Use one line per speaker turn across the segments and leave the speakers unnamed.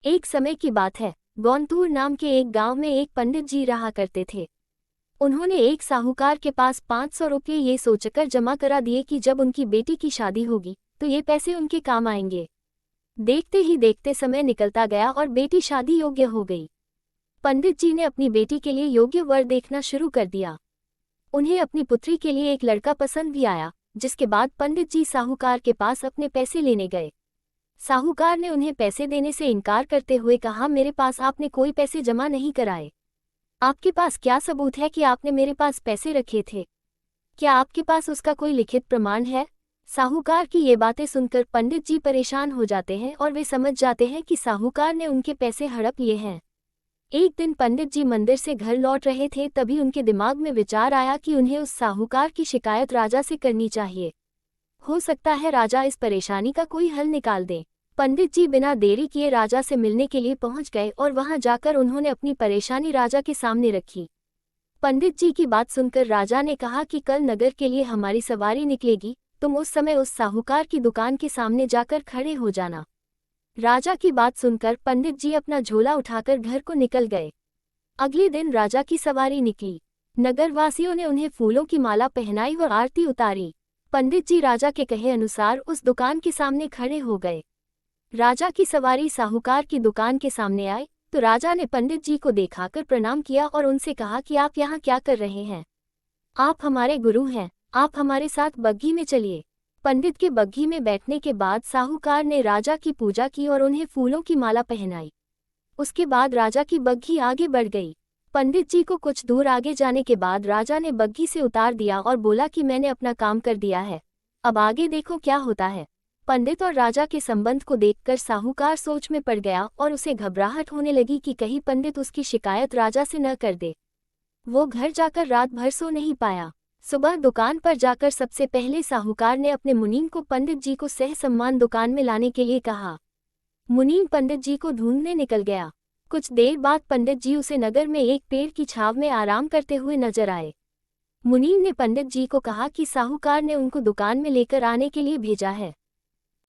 एक समय की बात है, गौनतूर नाम के एक गांव में एक पंडित जी रहा करते थे। उन्होंने एक साहूकार के पास 500 रुपये ये सोचकर जमा करा दिए कि जब उनकी बेटी की शादी होगी तो ये पैसे उनके काम आएंगे। देखते ही देखते समय निकलता गया और बेटी शादी योग्य हो गई। पंडित जी ने अपनी बेटी के लिए योग्य वर देखना शुरू कर दिया। उन्हें अपनी पुत्री के लिए एक लड़का पसंद भी आया, जिसके बाद पंडित जी साहूकार के पास अपने पैसे लेने गए। साहूकार ने उन्हें पैसे देने से इनकार करते हुए कहा, मेरे पास आपने कोई पैसे जमा नहीं कराए। आपके पास क्या सबूत है कि आपने मेरे पास पैसे रखे थे? क्या आपके पास उसका कोई लिखित प्रमाण है? साहूकार की ये बातें सुनकर पंडित जी परेशान हो जाते हैं और वे समझ जाते हैं कि साहूकार ने उनके पैसे हड़प लिए हैं। एक दिन पंडित जी मंदिर से घर लौट रहे थे, तभी उनके दिमाग में विचार आया कि उन्हें उस साहूकार की शिकायत राजा से करनी चाहिए। हो सकता है राजा इस परेशानी का कोई हल निकाल दे। पंडित जी बिना देरी किए राजा से मिलने के लिए पहुंच गए और वहां जाकर उन्होंने अपनी परेशानी राजा के सामने रखी। पंडित जी की बात सुनकर राजा ने कहा कि कल नगर के लिए हमारी सवारी निकलेगी, तुम उस समय उस साहूकार की दुकान के सामने जाकर खड़े हो जाना। राजा की बात सुनकर पंडित जी अपना झोला उठाकर घर को निकल गए। अगले दिन राजा की सवारी निकली। नगरवासियों ने उन्हें फूलों की माला पहनाई और आरती उतारी। पंडित जी राजा के कहे अनुसार उस दुकान के सामने खड़े हो गए। राजा की सवारी साहूकार की दुकान के सामने आई तो राजा ने पंडित जी को देखाकर प्रणाम किया और उनसे कहा कि आप यहाँ क्या कर रहे हैं? आप हमारे गुरु हैं, आप हमारे साथ बग्घी में चलिए। पंडित के बग्घी में बैठने के बाद साहूकार ने राजा की पूजा की और उन्हें फूलों की माला पहनाई। उसके बाद राजा की बग्घी आगे बढ़ गई। पंडित जी को कुछ दूर आगे जाने के बाद राजा ने बग्घी से उतार दिया और बोला कि मैंने अपना काम कर दिया है, अब आगे देखो क्या होता है। पंडित और राजा के संबंध को देखकर साहूकार सोच में पड़ गया और उसे घबराहट होने लगी कि कहीं पंडित उसकी शिकायत राजा से न कर दे। वो घर जाकर रात भर सो नहीं पाया। सुबह दुकान पर जाकर सबसे पहले साहूकार ने अपने मुनीम को पंडित जी को सह सम्मान दुकान में लाने के लिए कहा। मुनीम पंडित जी को ढूंढने निकल गया। कुछ देर बाद पंडित जी उसे नगर में एक पेड़ की छांव में आराम करते हुए नजर आए। मुनीम ने पंडित जी को कहा कि साहूकार ने उनको दुकान में लेकर आने के लिए भेजा है।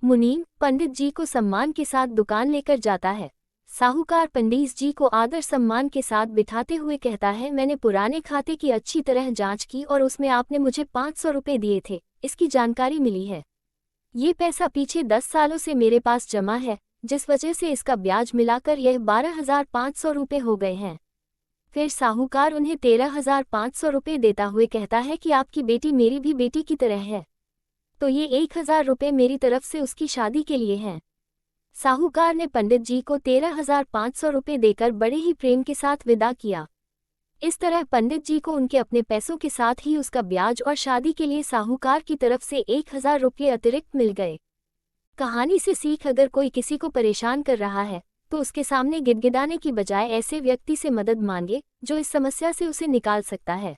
मुनीम पंडित जी को सम्मान के साथ दुकान लेकर जाता है। साहूकार पंडित जी को आदर सम्मान के साथ बिठाते हुए कहता है, मैंने पुराने खाते की अच्छी तरह जांच की और उसमें आपने मुझे 500 रुपये दिए थे, इसकी जानकारी मिली है। ये पैसा पीछे 10 सालों से मेरे पास जमा है, जिस वजह से इसका ब्याज मिलाकर यह 12,500 रुपये हो गए हैं। फिर साहूकार उन्हें 13,500 रुपये देता हुए कहता है कि आपकी बेटी मेरी भी बेटी की तरह है, तो ये 1,000 रुपये मेरी तरफ से उसकी शादी के लिए हैं। साहूकार ने पंडित जी को 13,500 रुपये देकर बड़े ही प्रेम के साथ विदा किया। इस तरह पंडित जी को उनके अपने पैसों के साथ ही उसका ब्याज और शादी के लिए साहूकार की तरफ से 1,000 रुपये अतिरिक्त मिल गए। कहानी से सीख, अगर कोई किसी को परेशान कर रहा है तो उसके सामने गिड़गिड़ाने की बजाय ऐसे व्यक्ति से मदद मांगे जो इस समस्या से उसे निकाल सकता है।